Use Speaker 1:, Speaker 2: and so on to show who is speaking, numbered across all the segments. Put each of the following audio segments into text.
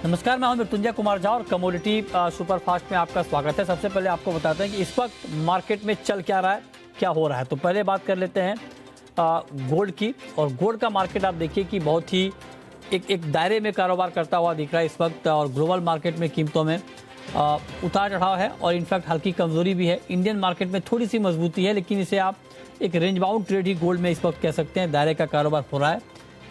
Speaker 1: नमस्कार, मैं हूं मृत्युंजय कुमार झा और कमोडिटी सुपरफास्ट में आपका स्वागत है। सबसे पहले आपको बताते हैं कि इस वक्त मार्केट में चल क्या रहा है, क्या हो रहा है। तो पहले बात कर लेते हैं गोल्ड की। और गोल्ड का मार्केट आप देखिए कि बहुत ही एक दायरे में कारोबार करता हुआ दिख रहा है इस वक्त। और ग्लोबल मार्केट में कीमतों में उतार चढ़ाव है और इनफैक्ट हल्की कमजोरी भी है। इंडियन मार्केट में थोड़ी सी मजबूती है, लेकिन इसे आप एक रेंज बाउंड ट्रेड ही गोल्ड में इस वक्त कह सकते हैं। दायरे का कारोबार हो रहा है,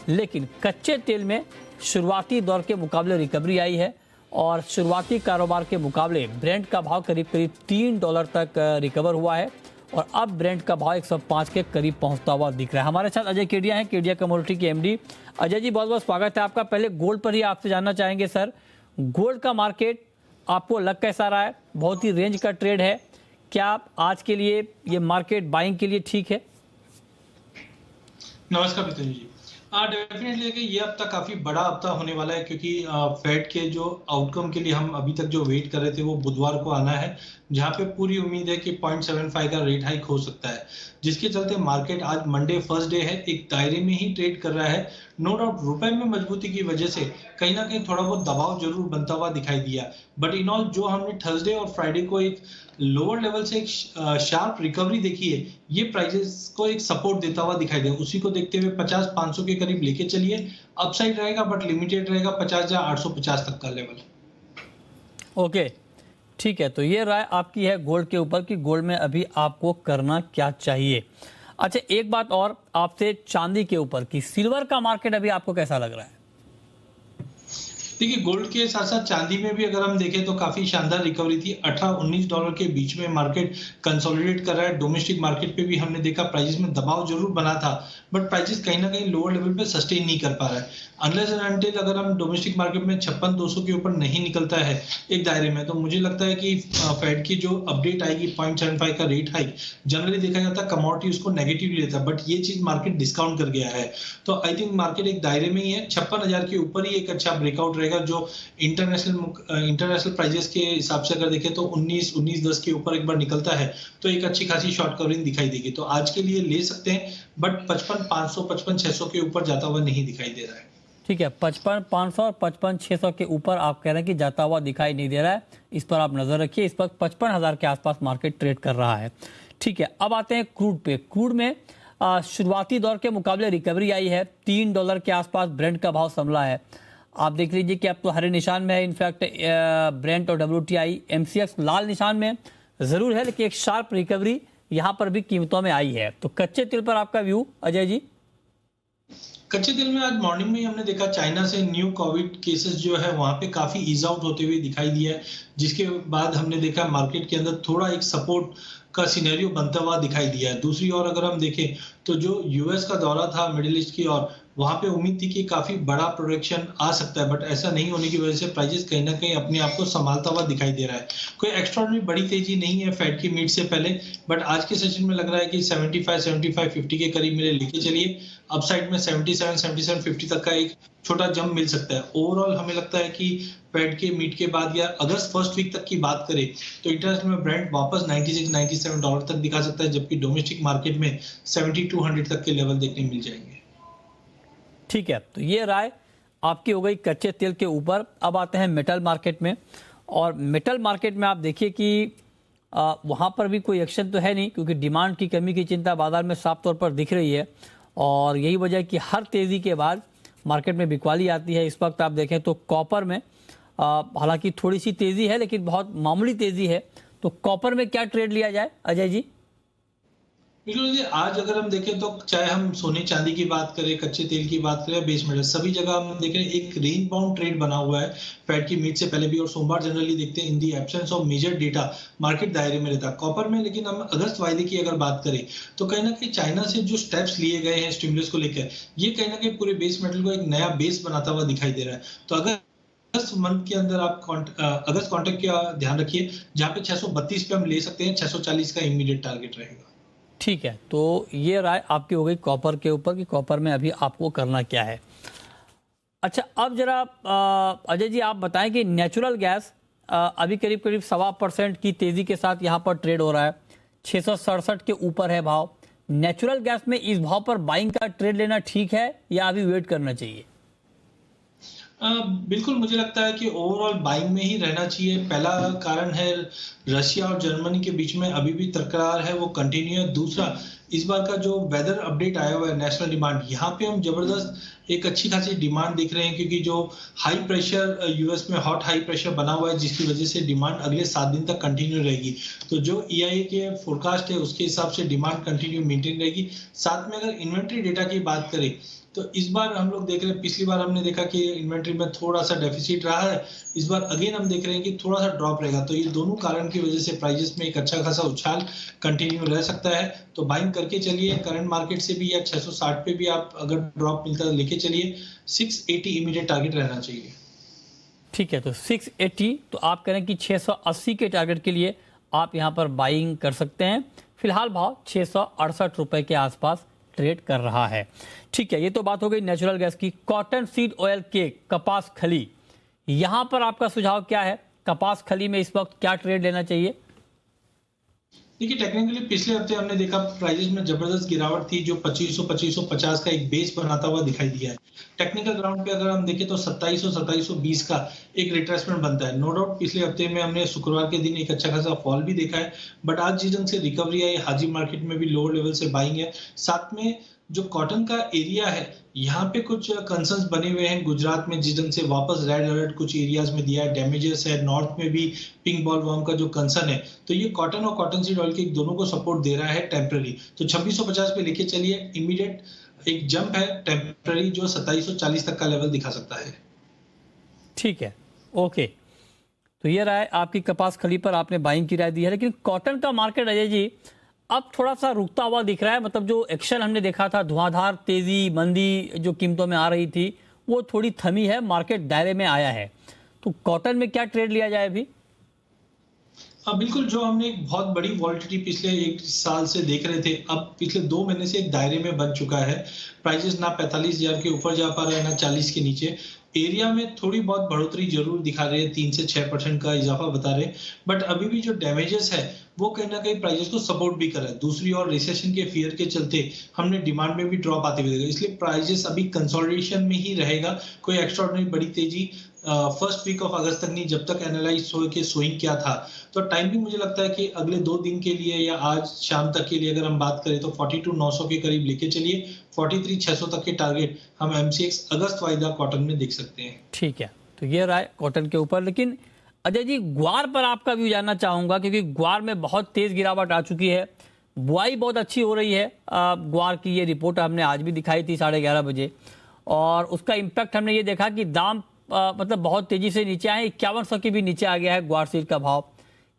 Speaker 1: लेकिन कच्चे तेल में शुरुआती दौर के मुकाबले रिकवरी आई है और शुरुआती कारोबार के मुकाबले ब्रेंट का भाव करीब करीब $3 तक रिकवर हुआ है और अब ब्रेंट का भाव 105 के करीब पहुंचता हुआ दिख रहा है। हमारे साथ अजय केडिया हैं, केडिया कमोडिटी के एमडी। अजय जी, बहुत बहुत स्वागत है आपका। पहले गोल्ड पर ही आपसे जानना चाहेंगे सर, गोल्ड का मार्केट आपको लग कैसा रहा है? बहुत ही रेंज का ट्रेड है, क्या आज के लिए ये मार्केट बाइंग के लिए ठीक है?
Speaker 2: नमस्कार मित्र जी। डेफिनेटली ये हफ्ता काफी बड़ा हफ्ता होने वाला है, क्योंकि फेड के जो आउटकम के लिए हम अभी तक जो वेट कर रहे थे वो बुधवार को आना है, जहां पे पूरी उम्मीद है कि 0.75 का रेट हाइक हो सकता है, जिसके चलते मार्केट आज मंडे फर्स्ट डे है, एक दायरे में ही ट्रेड कर रहा है। नो डाउट रुपए में मजबूती की वजह से कहीं ना कहीं थोड़ा बहुत दबाव जरूर बनता हुआ दिखाई दिया, बट इन ऑल जो हमने थर्सडे और फ्राइडे को एक लोअर लेवल से एक शार्प रिकवरी देखी है, ये प्राइजेस को एक सपोर्ट देता हुआ दिखाई दे। उसी को देखते हुए 50-500 के करीब लेके चलिए। अपसाइड रहेगा बट लिमिटेड रहेगा 50 या 850 तक का लेवल।
Speaker 1: ओके, ठीक है। तो ये राय आपकी है गोल्ड के ऊपर कि गोल्ड में अभी आपको करना क्या चाहिए। अच्छा, एक बात और आपसे चांदी के ऊपर कि सिल्वर का मार्केट अभी आपको कैसा लग रहा है?
Speaker 2: देखिए, गोल्ड के साथ साथ चांदी में भी अगर हम देखें तो काफी शानदार रिकवरी थी। $18-19 के बीच में मार्केट कंसोलिडेट कर रहा है। डोमेस्टिक मार्केट पे भी हमने देखा प्राइसेस में दबाव जरूर बना था, बट प्राइसेस कहीं ना कहीं लोअर लेवल पे सस्टेन नहीं कर पा रहा है। अनलेस एंड अनटिल अगर हम डोमेस्टिक मार्केट में 56-200 के ऊपर नहीं निकलता है एक दायरे में, तो मुझे लगता है कि फेड की जो अपडेट आएगी 0.75 का रेट हाइक, जनरली देखा जाता है कमोडिटी उसको नेगेटिवली लेता है, बट ये चीज मार्केट डिस्काउंट कर गया है। तो आई थिंक मार्केट एक दायरे में ही है। 56,000 के ऊपर ही एक अच्छा ब्रेकआउट रहेगा, जो इंटरनेशनल प्राइजेस के हिसाब से अगर देखें तो 19-10 के ऊपर एक बार निकलता है तो एक अच्छी खासी शॉर्ट कवरिंग दिखाई देगी। तो आज के लिए ले सकते हैं, बट 55,500 55,600 के ऊपर जाता हुआ नहीं दिखाई दे रहा है।
Speaker 1: ठीक है, 55,500 और 55,600 के ऊपर आप कह रहे हैं कि जाता हुआ दिखाई नहीं दे रहा है। इस पर आप नजर रखिए। इस वक्त 55,000 के आसपास मार्केट ट्रेड कर रहा है। ठीक है, अब आते हैं क्रूड पे। क्रूड में शुरुआती दौर के मुकाबले रिकवरी आई है। $3 के आसपास ब्रेंट का भाव संभला है। आप देख लीजिए कि अब तो हरे निशान में है। इनफैक्ट ब्रेंट और WTI MCX लाल निशान में जरूर है, लेकिन एक शार्प रिकवरी यहां पर भी कीमतों में आई है। तो कच्चे तेल पर आपका व्यू अजय जी?
Speaker 2: कच्चे तेल में आज मॉर्निंग में ही हमने देखा चाइना से न्यू कोविड केसेस जो है वहां पे काफी ईज आउट होते हुए दिखाई दिया है, जिसके बाद हमने देखा मार्केट के अंदर थोड़ा एक सपोर्ट का सिनेरियो बनता हुआ दिखाई दिया है। दूसरी ओर अगर हम देखें तो जो यूएस का दौरा था मिडिल ईस्ट की ओर, वहां पे उम्मीद थी कि काफी बड़ा प्रोडक्शन आ सकता है, बट ऐसा नहीं होने की वजह से प्राइसेस कहीं ना कहीं अपने आप को संभालता हुआ दिखाई दे रहा है। कोई एक्स्ट्राऑर्डिनरी बड़ी तेजी नहीं है फेड की मीट से पहले, बट आज के सेशन में लग रहा है कि 75-50 के करीब मेरे लेके चलिए। अपसाइड में 77-50 तक का एक छोटा जंप मिल सकता है। ओवरऑल हमें लगता है कि फेड के मीट के बाद या अगस्त फर्स्ट वीक तक की बात करें तो इंटरनेशनल में ब्रेंट वापस $96-97 तक दिखा सकता है, जबकि डोमेस्टिक मार्केट में 7200 तक के लेवल देखने मिल जाएंगे।
Speaker 1: ठीक है, तो ये राय आपकी हो गई कच्चे तेल के ऊपर। अब आते हैं मेटल मार्केट में। और मेटल मार्केट में आप देखिए कि वहाँ पर भी कोई एक्शन तो है नहीं, क्योंकि डिमांड की कमी की चिंता बाजार में साफ तौर पर दिख रही है। और यही वजह है कि हर तेज़ी के बाद मार्केट में बिकवाली आती है। इस वक्त आप देखें तो कॉपर में हालांकि थोड़ी सी तेज़ी है, लेकिन बहुत मामूली तेज़ी है। तो कॉपर में क्या ट्रेड लिया जाए अजय जी?
Speaker 2: आज अगर हम देखें तो चाहे हम सोने चांदी की बात करें, कच्चे तेल की बात करें, बेस मेटल, सभी जगह हम देखें एक रेंज बाउंड ट्रेड बना हुआ है फेड की मीट से पहले भी। और सोमवार जनरली देखते हैं in the absence of major data market दायरे में रहता है कॉपर में। लेकिन हम अगस्त वायदे की अगर बात करें तो कहीं ना कहीं चाइना से जो स्टेप्स लिए गए हैं स्टिमुलस को लेकर, ये कहीं ना कहीं पूरे बेस मेटल को एक नया बेस बनाता हुआ दिखाई दे रहा है। तो अगस्त मंथ के अंदर आप अगस्त कॉन्ट्रैक्ट का ध्यान रखिए, जहां पे 632 पे हम ले सकते हैं। 640 का इमीडिएट टारगेट रहेगा।
Speaker 1: ठीक है, तो ये राय आपकी हो गई कॉपर के ऊपर कि कॉपर में अभी आपको करना क्या है। अच्छा, अब जरा अजय जी आप बताएं कि नेचुरल गैस अभी करीब करीब 1.25% की तेजी के साथ यहाँ पर ट्रेड हो रहा है। 667 के ऊपर है भाव। नेचुरल गैस में इस भाव पर बाइंग का ट्रेड लेना ठीक है या अभी वेट करना चाहिए?
Speaker 2: बिल्कुल मुझे लगता है कि ओवरऑल बाइंग में ही रहना चाहिए। पहला कारण है रशिया और जर्मनी के बीच में अभी भी तकरार है, वो कंटिन्यू है। दूसरा, इस बार का जो वेदर अपडेट आया हुआ है नेशनल डिमांड, यहाँ पे हम जबरदस्त एक अच्छी खासी डिमांड देख रहे हैं, क्योंकि जो हाई प्रेशर यूएस में हॉट हाई प्रेशर बना हुआ है, जिसकी वजह से डिमांड अगले 7 दिन तक कंटिन्यू रहेगी। तो जो ईआईए के फोरकास्ट है उसके हिसाब से डिमांड कंटिन्यू मेंटेन रहेगी। साथ में अगर इन्वेंट्री डेटा की बात करें तो इस बार हम लोग देख रहे हैं, पिछली बार हमने देखा कि इन्वेंट्री में थोड़ा सा डेफिसिट रहा है। इस बार अगेन हम देख रहे हैं कि थोड़ा सा ड्रॉप रहेगा। तो ये दोनों कारण की वजह से प्राइजेस में एक अच्छा खासा उछाल कंटिन्यू रह सकता है। तो बाइंग करके चलिए, करंट मार्केट से भी या 660 पे भी आप अगर ड्रॉप मिलता है लेके चलिए। 680 इमीडिएट टारगेट रहना चाहिए।
Speaker 1: ठीक है, तो 680, तो आप कह रहे हैं कि 680 के टारगेट के लिए आप यहाँ पर बाइंग कर सकते हैं। फिलहाल भाव 668 रुपए के आसपास ट्रेड कर रहा है। ठीक है, ये तो बात हो गई नेचुरल गैस की। कॉटन सीड ऑयल के कपास खली, यहां पर आपका सुझाव क्या है? कपास खली में इस वक्त क्या ट्रेड लेना चाहिए?
Speaker 2: देखिए, टेक्निकली पिछले हफ्ते हमने देखा प्राइजेस में जबरदस्त गिरावट थी, जो 2500-2550 का एक बेस बनाता हुआ दिखाई दिया है। टेक्निकल ग्राउंड पे अगर हम देखें तो 2700-2720 का एक रिट्रेसमेंट बनता है। नो डाउट पिछले हफ्ते में हमने शुक्रवार के दिन एक अच्छा खासा फॉल भी देखा है, बट आज जिस ढंग से रिकवरी आई, हाजी मार्केट में भी लोअर लेवल से बाइंग है। साथ में जो कॉटन का एरिया है, यहाँ पे कुछ कंसर्न्स बने हुए हैं। गुजरात में जिस ढंग से वापस रेड अलर्ट कुछ एरियाज में दिया है, डैमेजेस है। नॉर्थ में भी पिंक बॉल वर्म का जो कंसर्न है, तो ये कॉटन और कॉटन सीड ऑयल के दोनों को सपोर्ट दे रहा है टेम्पररी। तो 2650 पे लेके चलिए। इमीडिएट एक जंप है टेम्पररी, जो 2740 तक का लेवल दिखा सकता है।
Speaker 1: ठीक है, ओके। तो ये रहा है आपकी कपास खली पर आपने बाइंग की राय दी है। लेकिन कॉटन का मार्केट अजय जी अब थोड़ा सा रुकता हुआ दिख रहा है। मतलब जो एक्शन हमने देखा था, धुआंधार तेजी मंदी जो कीमतों में आ रही थी, वो थोड़ी थमी है, मार्केट दायरे में आया है। तो कॉटन में क्या ट्रेड लिया जाए अभी?
Speaker 2: बिल्कुल, जो हमने एक बहुत बड़ी वॉलिटिलिटी पिछले 1 साल से देख रहे थे, अब पिछले 2 महीने से एक दायरे में बन चुका है। प्राइजेस ना 45,000 के ऊपर जा पा रहे हैं, ना 40 के नीचे। एरिया में थोड़ी बहुत बढ़ोतरी जरूर दिखा रहे हैं, 3 से 6% का इजाफा बता रहे हैं, बट अभी भी जो डैमेजेस है वो कहीं ना कहीं प्राइजेस को सपोर्ट भी कर रहा है। दूसरी ओर रिसेशन के फियर के चलते हमने डिमांड में भी ड्रॉप आते हुए देखा, इसलिए प्राइजेस अभी कंसोलिडेशन में ही रहेगा। कोई एक्स्ट्राऑर्डिनरी बड़ी तेजी फर्स्ट वीक ऑफ अगस्त तक नहीं, जब तक एनालाइज हो कि स्विंग क्या था। तो टाइम भी मुझे लगता है कि अगले 2 दिन के लिए या आज शाम तक के लिए अगर हम बात करें तो 42,900 के करीब लेके चलिए। 43,600 तक के टारगेट हम एमसीएक्स अगस्त वाइदा कॉटन में देख सकते हैं।
Speaker 1: ठीक है, तो ये रहा है कॉटन के ऊपर। लेकिन अजय जी, ग्वार पर आपका व्यू जानना चाहूंगा, क्योंकि ग्वार में बहुत तेज गिरावट आ चुकी है। बुआई बहुत अच्छी हो रही है। ग्वार की ये रिपोर्ट हमने आज भी दिखाई थी 11:30 बजे, और उसका इम्पैक्ट हमने ये देखा कि दाम मतलब बहुत तेजी से नीचे आए। 5100 के भी नीचे आ गया है ग्वार सीड का भाव।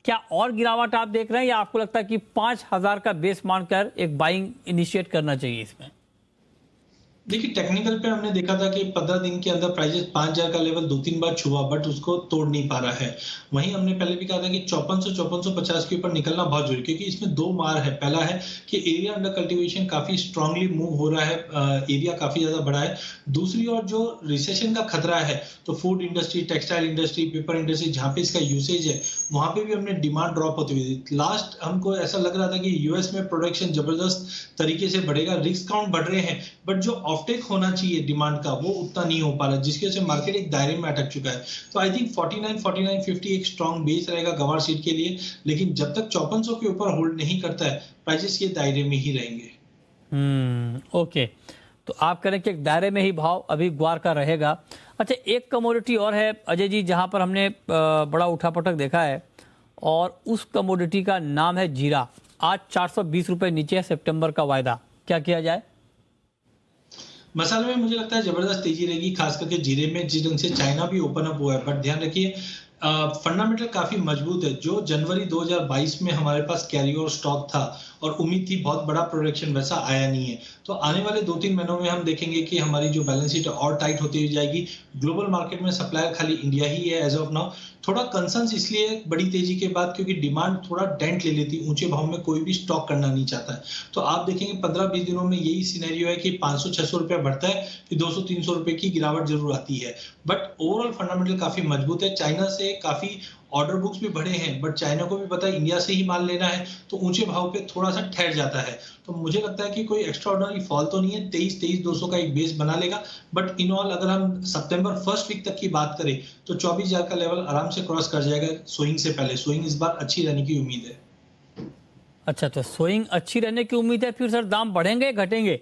Speaker 1: क्या और गिरावट आप देख रहे हैं, या आपको लगता है कि 5000 का बेस मानकर एक बाइंग इनिशिएट करना चाहिए इसमें?
Speaker 2: देखिए, टेक्निकल पे हमने देखा था कि 15 दिन के अंदर प्राइजेस 5,000 का लेवल 2-3 बार छुआ, बट उसको तोड़ नहीं पा रहा है। वहीं हमने पहले भी कहा था कि 5450 के ऊपर निकलना बहुत जरूरी, क्योंकि इसमें 2 मार है। पहला है कि एरिया अंडर कल्टीवेशन काफी स्ट्रांगली मूव हो रहा है, एरिया काफी ज्यादा बड़ा है। दूसरी ओर जो रिसेशन का खतरा है, तो food industry, textile industry, paper industry, जहां पे इसका यूसेज है, वहां पे भी हमने डिमांड ड्रॉप होती हुई। लास्ट हमको ऐसा लग रहा था कि यूएस में प्रोडक्शन जबरदस्त तरीके से बढ़ेगा, रिस्क काउंट बढ़ रहे हैं, बट जो ऑफटेक होना चाहिए डिमांड का वो उतना नहीं हो पा रहा, जिसकी वजह से मार्केट एक दायरे में अटक चुका है। तो आई थिंक 49-49.50 एक स्ट्रॉन्ग बेस रहेगा गवार सीड के लिए। लेकिन जब तक 5400 के ऊपर होल्ड नहीं करता है, प्राइजेस के दायरे में ही रहेंगे।
Speaker 1: ओके, तो आप करें कि एक दायरे में ही भाव अभी ग्वार का रहेगा। अच्छा, एक कमोडिटी और है अजय जी जहां पर हमने बड़ा उठापटक देखा है, और उस कमोडिटी का नाम है जीरा। आज 420 रुपए नीचे है, सितंबर का वायदा। क्या किया जाए?
Speaker 2: मसाले में मुझे लगता है जबरदस्त तेजी रहेगी, खास करके जीरे में, जिस ढंग से चाइना भी ओपन अप हुआ है। बट ध्यान रखिए, फंडामेंटल काफी मजबूत है। जो जनवरी 2022 में हमारे पास कैरी ओवर स्टॉक था और उम्मीद थी बहुत बड़ा प्रोडक्शन, वैसा आया नहीं है। तो आने वाले 2-3 महीनों में हम देखेंगे कि हमारी जो बैलेंस शीट है और टाइट होती हुई जाएगी। ग्लोबल मार्केट में सप्लायर खाली इंडिया ही है एज ऑफ नाउ। थोड़ा कंसर्न्स इसलिए बड़ी तेजी के बाद, क्योंकि डिमांड थोड़ा डेंट ले लेती, ऊंचे भाव में कोई भी स्टॉक करना नहीं चाहता है। तो आप देखेंगे 15-20 दिनों में यही सिनेरियो है कि 500-600 रुपया बढ़ता है, फिर 200-300 रुपए की गिरावट जरूर आती है। बट ओवरऑल फंडामेंटल काफी मजबूत है। चाइना से काफी ऑर्डर बुक्स भी बढ़े हैं, बट चाइना को भी पता है इंडिया से ही माल लेना है, तो ऊंचे भाव पे थोड़ा सा ठहर जाता है। तो मुझे लगता है कि कोई एक्स्ट्रा ऑर्डिनरी फॉल तो नहीं है, 23,200 का एक बेस बना लेगा। बट इन ऑल अगर हम सितंबर फर्स्ट वीक तक की बात करें तो 24,000 का लेवल आराम से क्रॉस कर जाएगा सोइंग से पहले। सोइंग इस बार अच्छी रहने की उम्मीद है।
Speaker 1: अच्छा, तो सोइंग अच्छी रहने की उम्मीद है, फिर सर दाम बढ़ेंगे घटेंगे?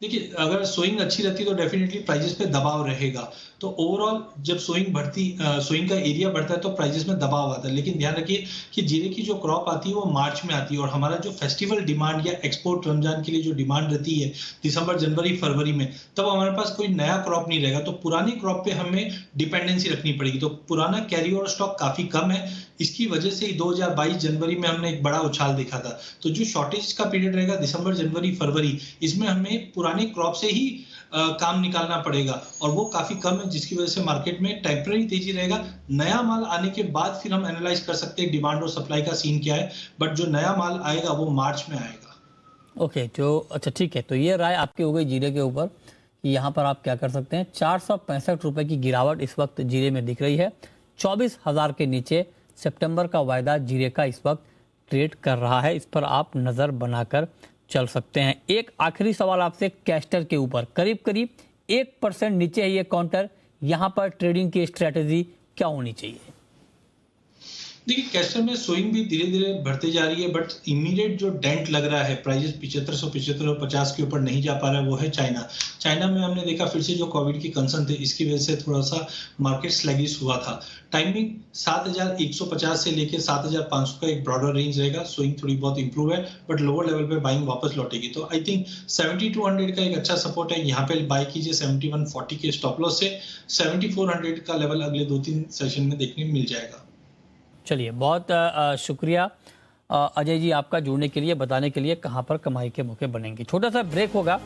Speaker 2: देखिए, अगर सोइंग अच्छी रहती तो डेफिनेटली प्राइजेस पे दबाव रहेगा। तो ओवरऑल जब सोइंग का एरिया बढ़ता है तो प्राइजेस में दबाव आता है। लेकिन ध्यान रखिए कि जीरे की जो क्रॉप आती है वो मार्च में आती है, और हमारा जो फेस्टिवल डिमांड या एक्सपोर्ट रमजान के लिए जो डिमांड रहती है दिसंबर, जनवरी, फरवरी में, तब हमारे पास कोई नया क्रॉप नहीं रहेगा। तो पुरानी क्रॉप पे हमें डिपेंडेंसी रखनी पड़ेगी। तो पुराना कैरी ओवर स्टॉक काफी कम है, इसकी वजह से ही 2022 जनवरी में हमने एक बड़ा उछाल देखा था। तो जो शॉर्टेज का पीरियड रहेगा दिसंबर, जनवरी, फरवरी, इसमें हमें पुराने क्रॉप से ही काम निकालना पड़ेगा, और वो काफी कम है, जिसकी वजह से मार्केट में टेम्पररी तेजी रहेगा। नया माल आने के बाद फिर हम एनालाइज कर सकते हैं डिमांड और सप्लाई का सीन क्या है, बट जो नया माल आएगा वो मार्च में आएगा।
Speaker 1: ओके, जो अच्छा ठीक है, तो ये राय आपकी हो गई जीरे के ऊपर कि यहाँ पर आप क्या कर सकते हैं। 465 रुपए की गिरावट इस वक्त जीरे में दिख रही है। 24,000 के नीचे सितंबर का वायदा जीरे का इस वक्त ट्रेड कर रहा है, इस पर आप नज़र बनाकर चल सकते हैं। एक आखिरी सवाल आपसे कैस्टर के ऊपर, करीब करीब 1% नीचे है ये काउंटर, यहाँ पर ट्रेडिंग की स्ट्रेटेजी क्या होनी चाहिए?
Speaker 2: देखिए, कैस्टर में सोइंग भी धीरे धीरे बढ़ते जा रही है, बट इमीडिएट जो डेंट लग रहा है, प्राइजेस 75 और 50 के ऊपर नहीं जा पा रहा है, वो है चाइना। चाइना में हमने देखा फिर से जो कोविड की कंसर्न थे, इसकी वजह से थोड़ा सा मार्केट स्लैगिश हुआ था। टाइमिंग 7,150 से लेकर 7,500 का एक ब्रॉडर रेंज रहेगा। सोइंग थोड़ी बहुत इंप्रूव है, बट लोअर लेवल पे बाइंग वापस लौटेगी। तो आई थिंक 7200 का एक अच्छा सपोर्ट है, यहाँ पे बाय कीजिए 7140 के स्टॉप लॉस से। 7400 का लेवल अगले 2-3 सेशन में देखने मिल जाएगा।
Speaker 1: चलिए, बहुत शुक्रिया अजय जी आपका जुड़ने के लिए, बताने के लिए कहाँ पर कमाई के मौके बनेंगे। छोटा सा ब्रेक होगा।